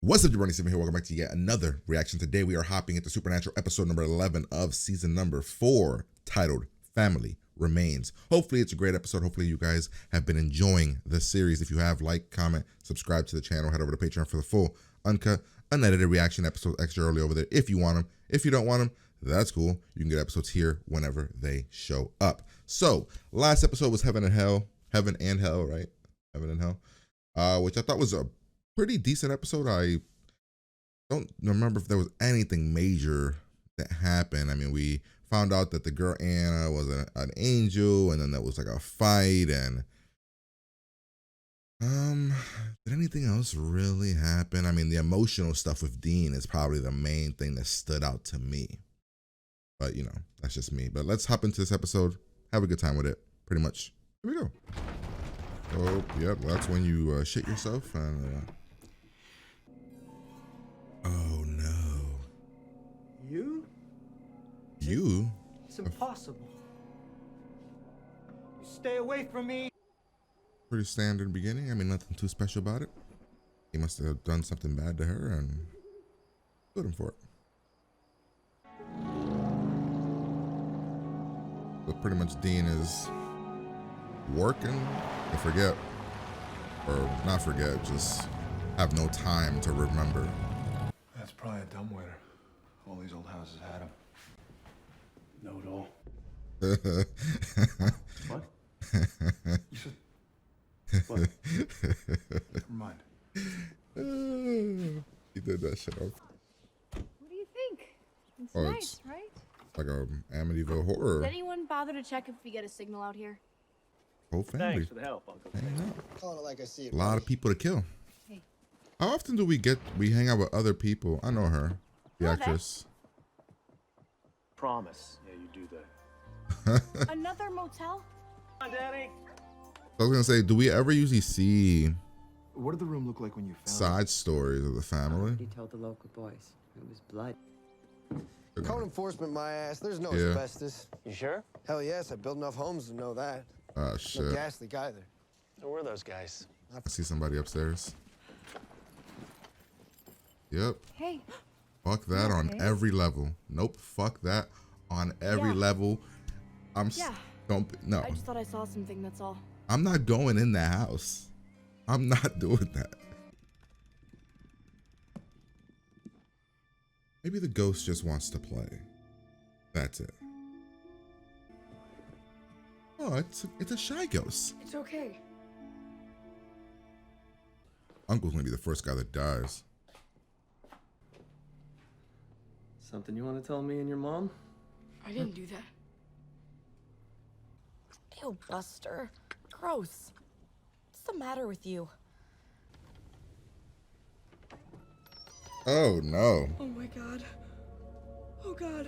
What's up, Jabroni? Here. Welcome back to yet another reaction. Today we are hopping into Supernatural episode number 11 of season number 4, titled Family Remains. Hopefully it's a great episode. Hopefully you guys have been enjoying the series. If you have, like, comment, subscribe to the channel, head over to Patreon for the full, uncut, unedited reaction episodes extra early over there if you want them. If you don't want them, that's cool. You can get episodes here whenever they show up. So, last episode was Heaven and Hell. Heaven and Hell, right? Heaven and Hell. Which I thought was a pretty decent episode. I don't remember if there was anything major that happened. I mean, we found out that the girl Anna was an angel, and then there was like a fight, and did anything else really happen? I mean, the emotional stuff with Dean is probably the main thing that stood out to me. But you know, that's just me. But let's hop into this episode. Have a good time with it. Pretty much. Here we go. Oh, yep, that's when you shit yourself and. Oh no. You? You? It's impossible. You stay away from me. Pretty standard beginning. I mean, nothing too special about it. He must have done something bad to her and put him for it. But pretty much Dean is working to forget, or not forget, just have no time to remember. That's probably a dumbwaiter. All these old houses had them. Know it all. What? You should. What? Never mind. He did that shit up. What do you think? It's Oh, nice, it's right? like a Amityville horror. Does anyone bother to check if we get a signal out here? Whole family. Thanks for the help, Uncle. Hanging out. Calling it like I see it. A lot of people to kill. Hey. How often do we hang out with other people? I know her, the Know that. actress. Promise. Yeah, you do that. Another motel? Come on, Daddy. I was gonna say, do we ever usually see What did the room look like when you found side stories of the family? He told the local boys it was blood. Code enforcement, my ass. There's no Yeah. asbestos. You sure? Hell yes, I built enough homes to know that. Ah, No shit. gas leak either. Who were those guys? I see somebody upstairs. Yep. Hey. Fuck that on Okay. every level. Nope. Fuck that on every Yeah. level. Yeah. No. I just thought I saw something, that's all. I'm not going in that house. I'm not doing that. Maybe the ghost just wants to play. That's it. Oh, it's a shy ghost. It's okay. Uncle's gonna be the first guy that dies. Something you want to tell me and your mom? I didn't do that. Ew, Buster. Gross. What's the matter with you? Oh no. Oh my god. Oh god.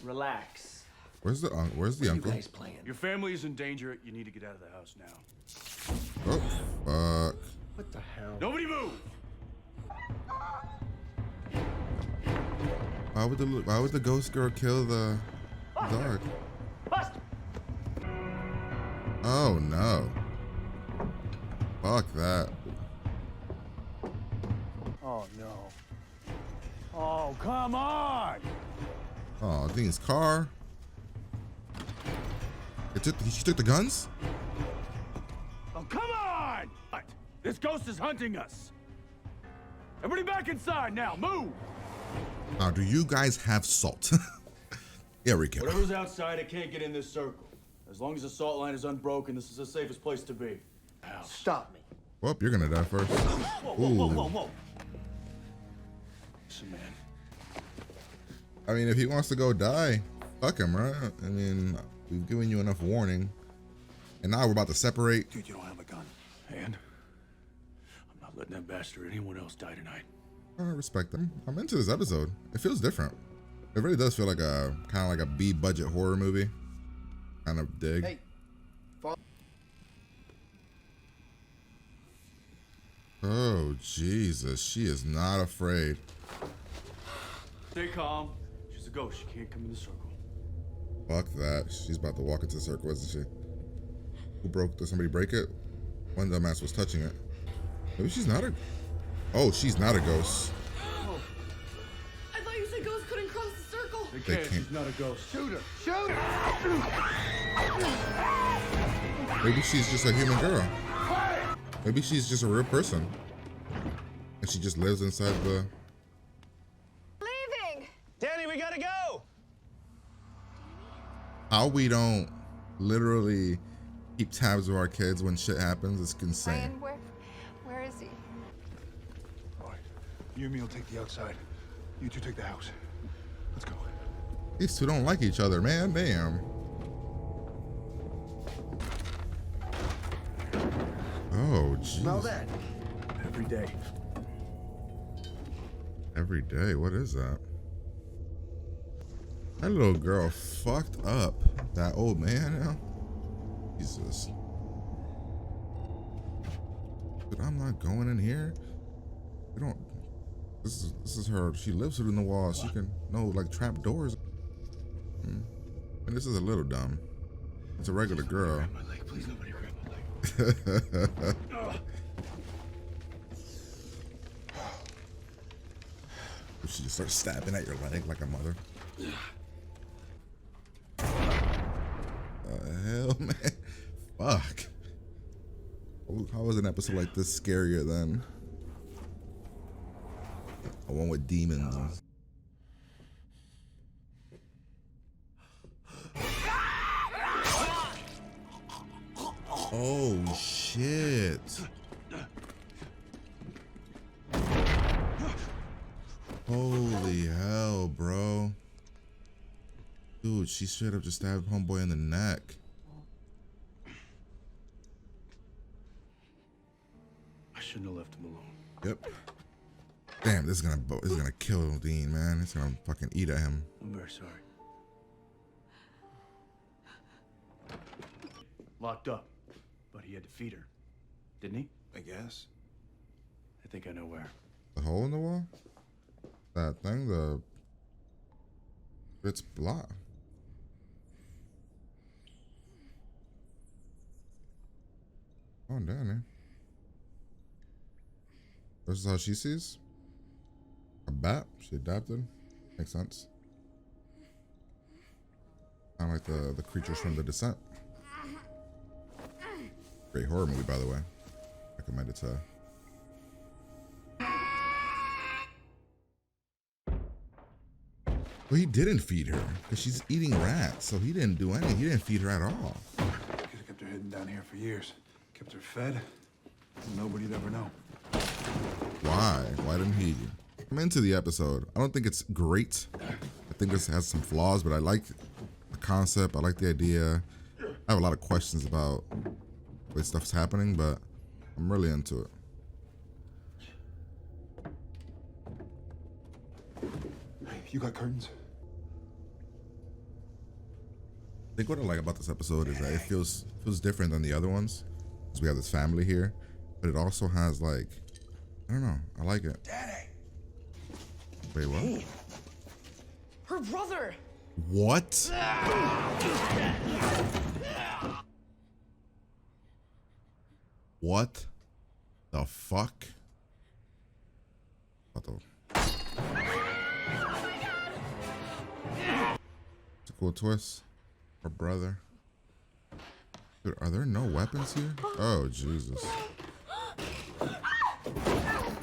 Relax. Where's the uncle? Playing. Your family is in danger. You need to get out of the house now. Oh, fuck. What the hell? Nobody move! Why would the ghost girl kill the dog? Buster! Oh no. Fuck that. Oh, no. Oh, come on! Oh, Dean's car. She took the guns? Oh, come on! What? This ghost is hunting us. Everybody back inside now. Move! Now, do you guys have salt? Yeah, we can. Whatever's outside, it can't get in this circle. As long as the salt line is unbroken, this is the safest place to be. House. Stop me. Well, you're gonna die first. Whoa, whoa, whoa, whoa, Ooh. whoa. Listen, man. I mean, if he wants to go die, fuck him, right? I mean, we've given you enough warning. And now we're about to separate. Dude, you don't have a gun. And I'm not letting that bastard or anyone else die tonight. I respect them. I'm into this episode. It feels different. It really does feel like a kind of like a B-budget horror movie. Kind of dig. Hey. Oh, Jesus. She is not afraid. Stay calm. She's a ghost. She can't come in the circle. Fuck that. She's about to walk into the circle, isn't she? Who broke? Did somebody break it? One dumbass was touching it. Maybe she's not a... Oh, she's not a ghost. I thought you said ghosts couldn't cross the circle. They They can't. can't. She's not a ghost. Shoot her! Shoot her! Maybe she's just a human girl. Maybe she's just a real person. And she just lives inside the... Leaving. Danny, we gotta go! How we don't literally keep tabs of our kids when shit happens is insane. Ryan, where is he? All right. You and me will take the outside. You two take the house. Let's go. These two don't like each other, man. Damn. Oh, Smell jeez. that? Every day. Every day. What is that? That little girl fucked up that old man now. Jesus. But I'm not going in here. We don't. This is her. She lives within the walls. She can know like trap doors. And this is a little dumb. It's a regular girl. Grab my leg. Please, nobody grab my leg. She just starts stabbing at your leg like a mother. Hell, man. Fuck. How is an episode like this scarier than a one with demons? Oh, shit. Holy hell, bro. Dude, she straight up just stabbed homeboy in the neck. I shouldn't have left him alone. Yep. Damn, this is gonna kill Dean, man. It's gonna fucking eat at him. I'm very sorry. Locked up, but he had to feed her, didn't he? I guess. I think I know where. The hole in the wall? That thing, it's blocked. Oh, damn, man. This is how she sees? A bat? She adapted? Makes sense. Kind of like the creatures from The Descent. Great horror movie, by the way. Recommend it to... Well, he didn't feed her because she's eating rats, so he didn't do anything. He didn't feed her at all. Could have kept her hidden down here for years. Kept her fed. And nobody'd ever know. Why? Why didn't he? I'm into the episode. I don't think it's great. I think this has some flaws, but I like the concept. I like the idea. I have a lot of questions about the way stuff's happening, but I'm really into it. Hey, you got curtains? I think what I like about this episode is that it feels different than the other ones. Because we have this family here, but it also has like, I don't know, I like it. Daddy. Wait, what? Her brother. What? What the fuck? What the? It's a cool twist. Her brother. Dude, are there no weapons here? Oh, Jesus.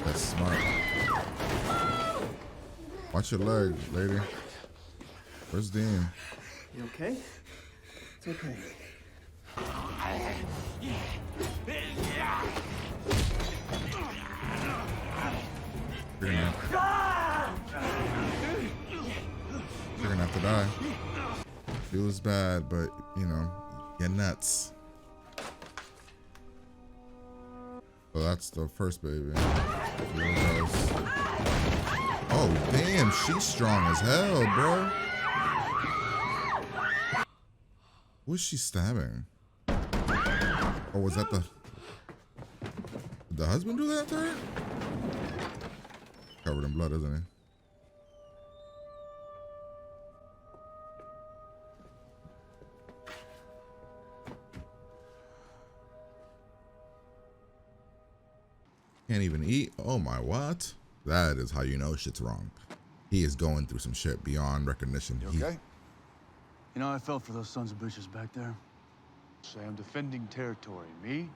That's smart. Watch your leg, lady. Where's Dean? You okay? It's okay. You're gonna have to die. Feels bad, but you know, you're nuts. So that's the first baby. Oh damn, she's strong as hell, bro. Who's she stabbing? Oh, was that the... Did the husband do that to her? Covered in blood, isn't he? Can't even eat. Oh my, what? That is how you know shit's wrong. He is going through some shit beyond recognition. You okay? You know, I felt for those sons of bitches back there. Say I'm defending territory. Me?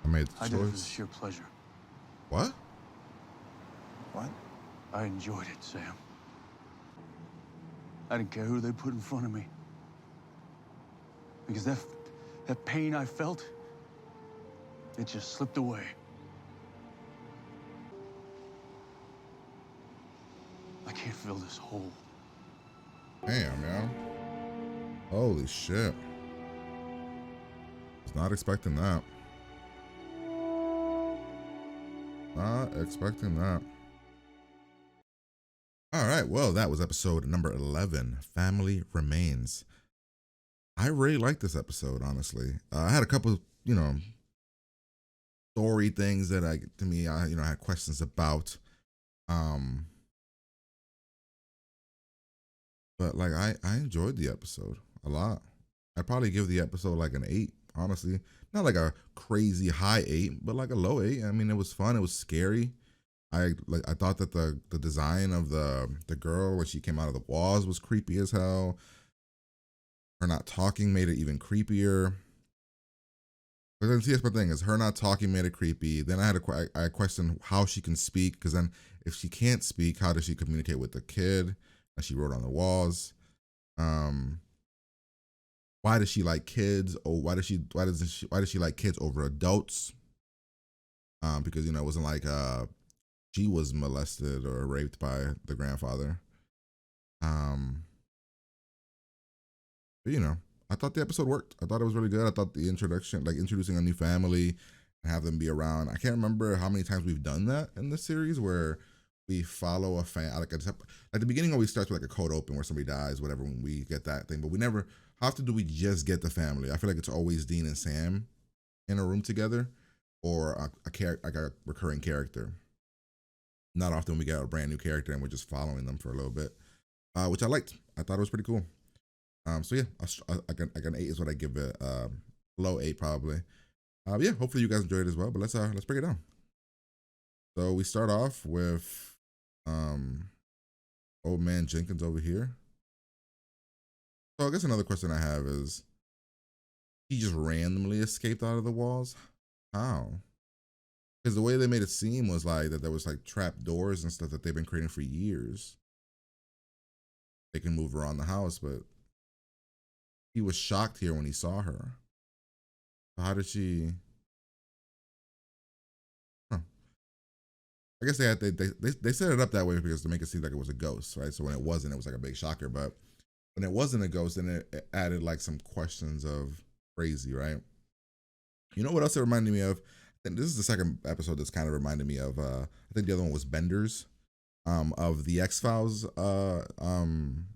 I made the I did it for the choice. sheer pleasure. What? What? I enjoyed it, Sam. I didn't care who they put in front of me. Because that pain I felt, it just slipped away. I can't fill this hole. Damn, man. Holy shit. Was not expecting that. Not expecting that. All right, well, that was episode number 11, Family Remains. I really liked this episode, honestly. I had a couple, story things that I had questions about. But like I enjoyed the episode a lot. I'd probably give the episode like an 8, honestly. Not like a crazy high 8, but like a low 8. I mean, it was fun. It was scary. I thought that the design of the girl when she came out of the walls was creepy as hell. Her not talking made it even creepier. But then see, that's the thing is her not talking made it creepy. Then I questioned how she can speak, because then if she can't speak, how does she communicate with the kid that she wrote on the walls? Why does she like kids? Or why does she like kids over adults? Because it wasn't like she was molested or raped by the grandfather. But I thought the episode worked. I thought it was really good. I thought the introduction, like introducing a new family and have them be around. I can't remember how many times we've done that in this series where we follow a fan. Like at the beginning, always starts with like a cold open where somebody dies, whatever, when we get that thing. But we never, how often do we just get the family? I feel like it's always Dean and Sam in a room together, or like a recurring character. Not often we get a brand new character and we're just following them for a little bit, which I liked. I thought it was pretty cool. So yeah, like an 8 is what I give it. Low 8 probably. Yeah, hopefully you guys enjoyed it as well. But let's break it down. So we start off with old man Jenkins over here. So I guess another question I have is, he just randomly escaped out of the walls? How? Because the way they made it seem was like that there was like trap doors and stuff that they've been creating for years. They can move around the house, but he was shocked here when he saw her. How did she? Huh. I guess they set it up that way because to make it seem like it was a ghost, right? So when it wasn't, it was like a big shocker. But when it wasn't a ghost, then it added like some questions of crazy, right? You know what else it reminded me of? And this is the second episode that's kind of reminded me of. I think the other one was Benders, of the X-Files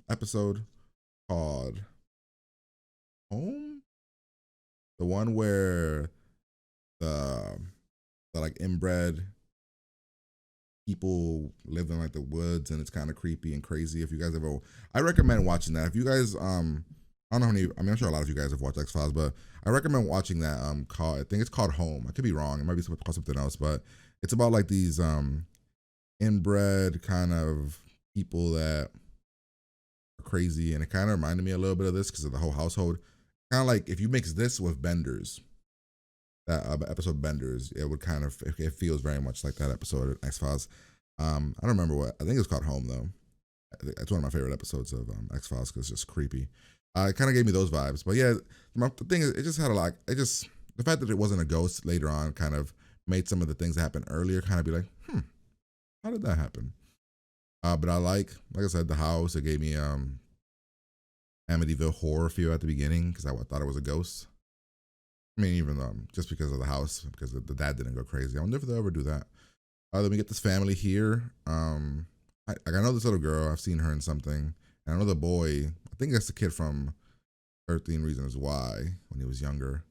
episode called Home, the one where the like inbred people live in like the woods and it's kind of creepy and crazy. If you guys ever, I recommend watching that. If you guys, I don't know how many, I mean, I'm sure a lot of you guys have watched X-Files, but I recommend watching that. I think it's called Home. I could be wrong. It might be called something else, but it's about like these inbred kind of people that are crazy, and it kind of reminded me a little bit of this because of the whole household. Kind of like if you mix this with Benders, that episode Benders, it would kind of, it feels very much like that episode of X-Files. I don't remember what, I think it's called Home though. It's one of my favorite episodes of X-Files because it's just creepy. It kind of gave me those vibes. But yeah, the thing is, it just had a lot, the fact that it wasn't a ghost later on kind of made some of the things that happened earlier kind of be like, how did that happen? But I like I said, the house, it gave me Amityville horror feel at the beginning because I thought it was a ghost. I mean, even just because of the house, because the dad didn't go crazy. I wonder if they'll ever do that. Then we get this family here. I know this little girl. I've seen her in something. And I know the boy. I think that's the kid from 13 Reasons Why when he was younger.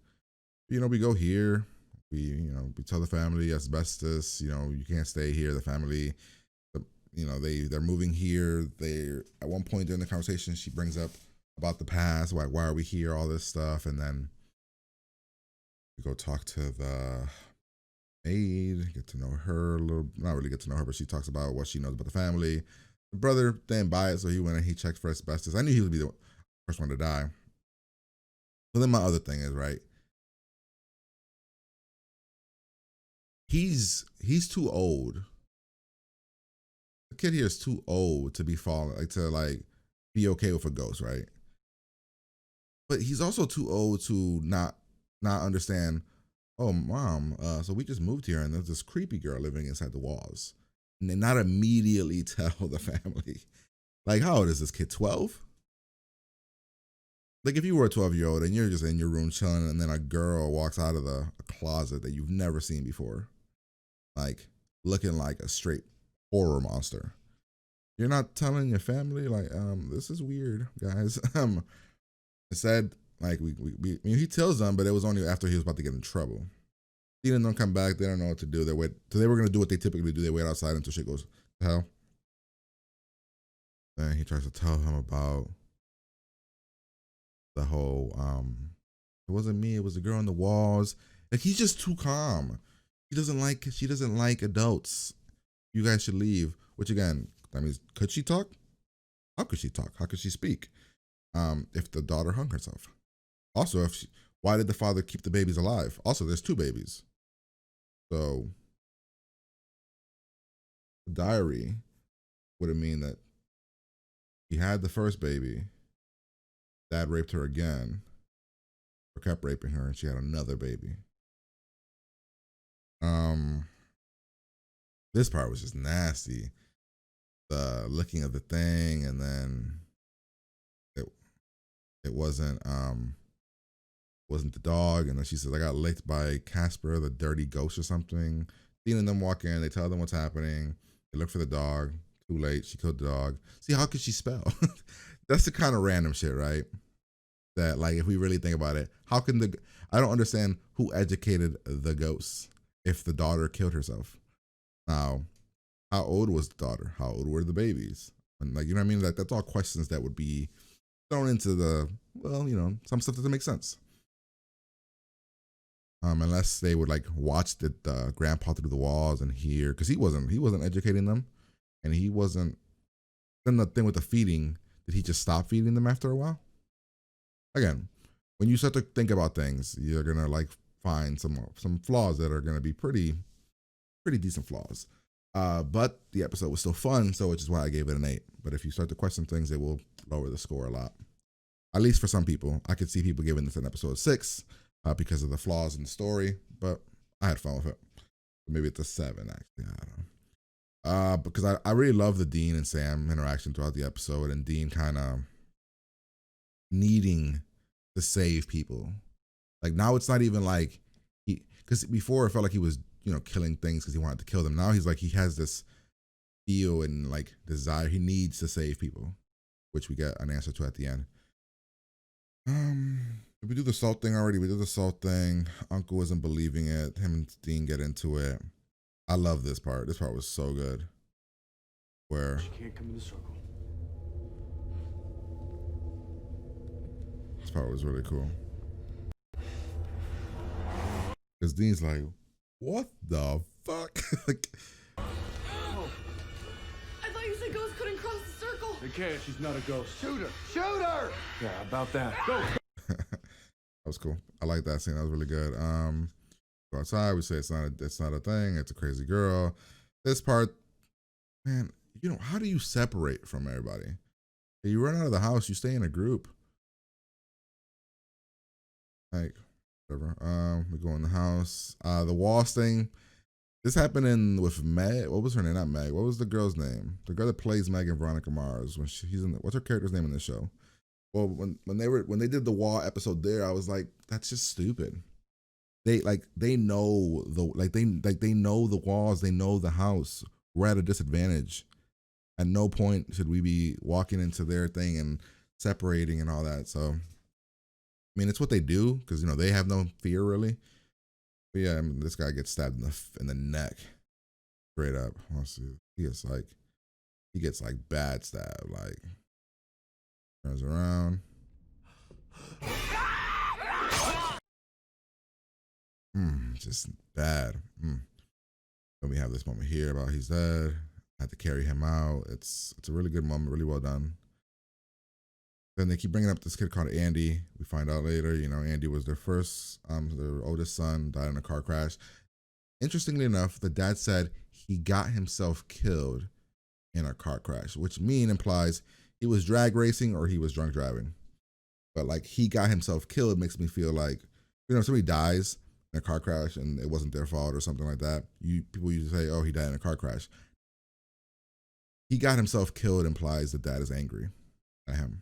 We go here. We tell the family asbestos. You can't stay here. The family. They're moving here. At one point during the conversation, she brings up about the past. Why are we here? All this stuff, and then we go talk to maid, get to know her a little, not really get to know her, but she talks about what she knows about the family. The brother didn't buy it, so he went and he checked for asbestos. I knew he would be the first one to die. But then my other thing is, right, he's too old. The kid here is too old to be falling, like to like be okay with a ghost, right? But he's also too old to not understand. Oh, mom, so we just moved here and there's this creepy girl living inside the walls, and then not immediately tell the family. Like, how old is this kid? 12? Like, if you were a 12-year-old and you're just in your room chilling, and then a girl walks out of a closet that you've never seen before, like looking like a straight horror monster, you're not telling your family, like, this is weird, guys. Instead, like I mean, he tells them, but it was only after he was about to get in trouble. He didn't come back. They don't know what to do. They wait. So they were gonna do what they typically do. They wait outside until shit goes to hell. Then he tries to tell him about the whole it wasn't me, it was the girl on the walls. Like, he's just too calm. She doesn't like adults. You guys should leave. Which, again, that means, could she talk? How could she talk? How could she speak? If the daughter hung herself. Also, why did the father keep the babies alive? Also, there's 2 babies. So the diary would have mean that he had the first baby, dad raped her again, or kept raping her, and she had another baby. This part was just nasty. The looking at the thing, and then it wasn't the dog, and then she says, I got licked by Casper, the dirty ghost or something. Seeing them walk in, they tell them what's happening. They look for the dog. Too late, she killed the dog. See, how could she spell? That's the kind of random shit, right? That, like, if we really think about it, I don't understand who educated the ghosts if the daughter killed herself. Now, how old was the daughter? How old were the babies? And, like, you know what I mean? Like, that's all questions that would be thrown into the, well, you know, some stuff doesn't make sense. Unless they would like watch the grandpa through the walls and hear, because he wasn't educating them, and he wasn't. Then the thing with the feeding, did he just stop feeding them after a while? Again, when you start to think about things, you're gonna like find some flaws that are gonna be pretty decent flaws. But the episode was still fun, so which is why I gave it an 8. But if you start to question things, it will lower the score a lot. At least for some people. I could see people giving this an episode 6 because of the flaws in the story, but I had fun with it. Maybe it's a 7, actually. I don't know. Because I really love the Dean and Sam interaction throughout the episode, and Dean kind of needing to save people. Like, now it's not even like because before it felt like he was, you know, killing things because he wanted to kill them. Now he's like, he has this feel and like desire. He needs to save people, which we get an answer to at the end. Did we do the salt thing already? We did the salt thing. Uncle wasn't believing it. Him and Dean get into it. I love this part. This part was so good. Where She can't come in the circle. this part was really cool. Because Dean's like, what the fuck? Like, I thought you said ghosts couldn't cross the circle. They can't. She's not a ghost. Shoot her! Shoot her! Yeah, about that. Go. that was cool. I like that scene. That was really good. Go outside. We say it's not a thing. It's a crazy girl. This part, man, you know, how do you separate from everybody? You run out of the house. You stay in a group. Like, whatever. We go in the house. The walls thing. This happened with Meg. What was her name? Not Meg. What was the girl's name? The girl that plays Meg in Veronica Mars. When she's in. What's her character's name in this show? Well, when they did the wall episode there, I was like, that's just stupid. They know they know the walls. They know the house. We're at a disadvantage. At no point should we be walking into their thing and separating and all that. So, I mean, it's what they do because, you know, they have no fear really. But yeah, I mean, this guy gets stabbed in the neck, straight up. Let's see. He gets like bad stab. Like, turns around. Just bad. Then we have this moment here about he's dead. I had to carry him out. It's a really good moment, really well done. Then they keep bringing up this kid called Andy. We find out later, you know, Andy was their their oldest son, died in a car crash. Interestingly enough, the dad said he got himself killed in a car crash, which implies he was drag racing or he was drunk driving. But like he got himself killed makes me feel like, you know, if somebody dies in a car crash and it wasn't their fault or something like that, people usually say, oh, he died in a car crash. He got himself killed implies the dad is angry at him.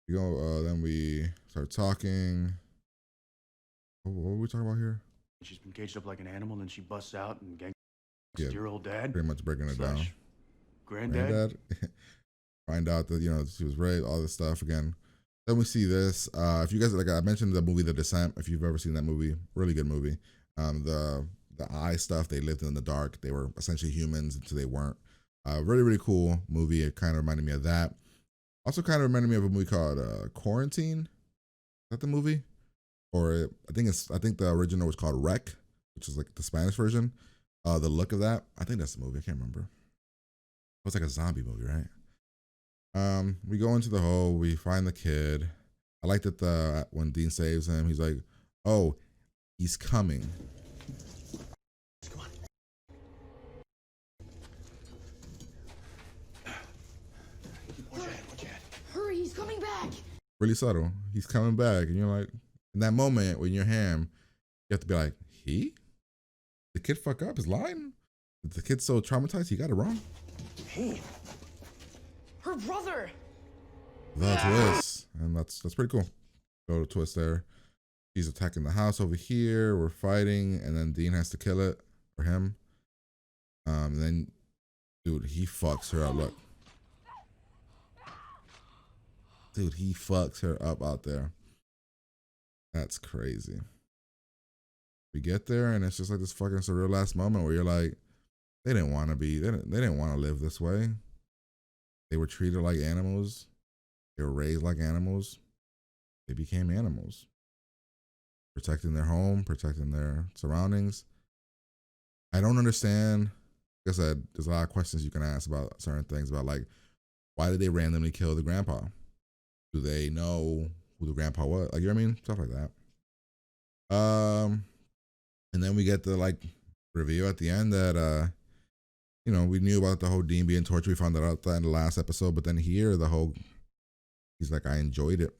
We go, then we start talking. What were we talking about here? She's been caged up like an animal, and she busts out and gangs Yeah, your old dad. pretty much breaking it down. Slash Granddad. Find out that, you know, she was raped, all this stuff again. Then we see this. If you guys, like I mentioned the movie The Descent, if you've ever seen that movie, really good movie. The eye stuff, they lived in the dark. They were essentially humans until they weren't. Really, really cool movie. It kind of reminded me of that. Also kind of reminded me of a movie called Quarantine. Is that the movie? Or I think the original was called Wreck, which is like the Spanish version. The look of that, I think that's the movie. I can't remember. It was like a zombie movie, right? We go into the hole. We find the kid. I like that when Dean saves him, he's like, "Oh, he's coming." Come on. Watch your head. Hurry, he's coming back. Really subtle. He's coming back, and you're like, in that moment when you're him, you have to be like, "He? The kid fuck up? Is lying? The kid's so traumatized, he got it wrong." Hey. Her brother. The twist, and that's pretty cool. Go to twist there. He's attacking the house over here. We're fighting, and then Dean has to kill it for him. And then, dude, he fucks her up. Look, dude, he fucks her up out there. That's crazy. We get there, and it's just like this fucking surreal last moment where you're like, they didn't want to live this way. They were treated like animals. They were raised like animals. They became animals. Protecting their home, protecting their surroundings. I don't understand. Like I said, there's a lot of questions you can ask about certain things, about like, why did they randomly kill the grandpa? Do they know who the grandpa was? Like, you know what I mean? Stuff like that. And then we get the like reveal at the end that you know, we knew about the whole Dean being tortured. We found that out in the last episode, but then here he's like, I enjoyed it.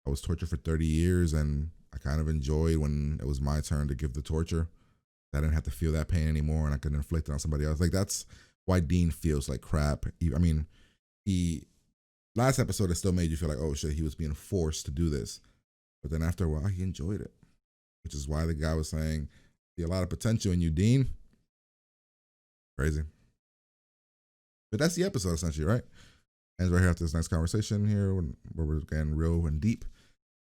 I was tortured for 30 years, and I kind of enjoyed when it was my turn to give the torture. I didn't have to feel that pain anymore, and I could inflict it on somebody else. Like, that's why Dean feels like crap. I mean, last episode, it still made you feel like, oh shit, he was being forced to do this. But then after a while, he enjoyed it, which is why the guy was saying, see a lot of potential in you, Dean. Crazy. But that's the episode, essentially, right? Ends right here after this nice conversation here where we're getting real and deep.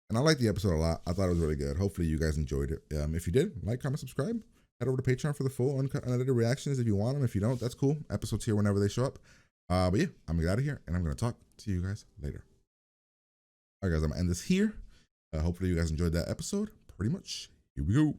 And I like the episode a lot. I thought it was really good. Hopefully you guys enjoyed it. If you did, like, comment, subscribe. Head over to Patreon for the full unedited reactions if you want them. If you don't, that's cool. Episodes here whenever they show up. But yeah, I'm gonna get out of here, and I'm gonna talk to you guys later. All right, guys, I'm gonna end this here. Hopefully you guys enjoyed that episode. Pretty much. Here we go.